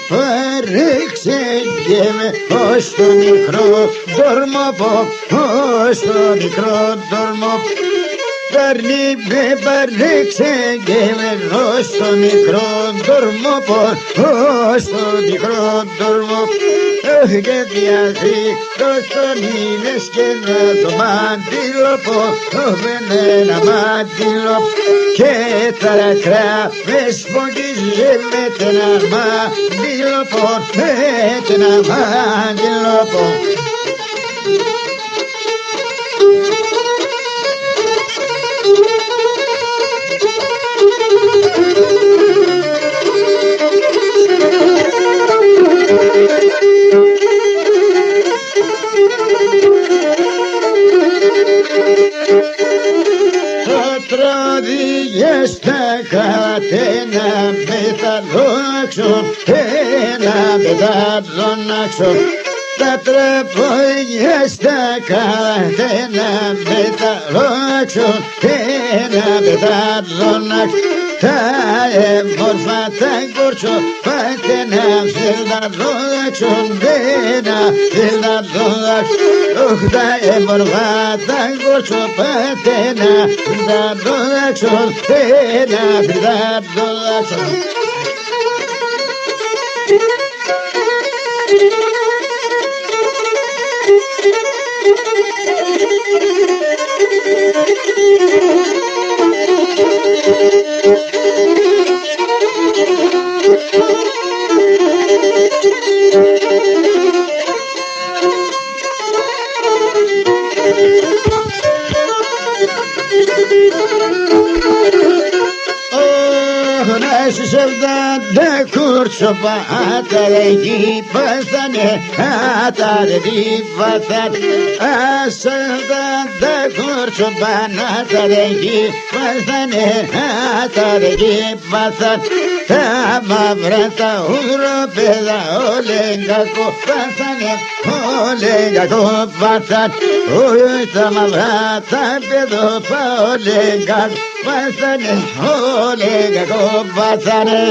Παρεξεγγέμαι ως το μικρό δορμοπό, ως το μικρό δορμοπό. Με παρεξεγγέμαι ως το μικρό δορμοπό, ως το μικρό δορμοπό. Και διαδίκτως τον είδες και να το μαντιλοπώ, με ένα μαντιλοπώ. Και τα κράβες φωτίζεται ένα μαντιλοπώ, με ένα μαντιλοπώ. Στα κατένα μεταλλάξω, ένα μεταλλάξω. Τα τραπόγια στα κατένα μεταλλάξω, ένα μεταλλάξω. Τα έμορφα τα κορτσό, πάτε να φιλταλλάξω, ένα φιλταλλάξω. Τα έμορφα τα κορτσό, πάτε να φιλταλλάξω, ένα φιλταλλάξω. Sevdada kurçoba ataregi pasane ataregi patan sevdada kurçoba ataregi pasane ataregi patan tamavrata uropeda olenga ko pasane olenga ko patan oy tamavrata pedo pa olenga pasane olenga ko pasane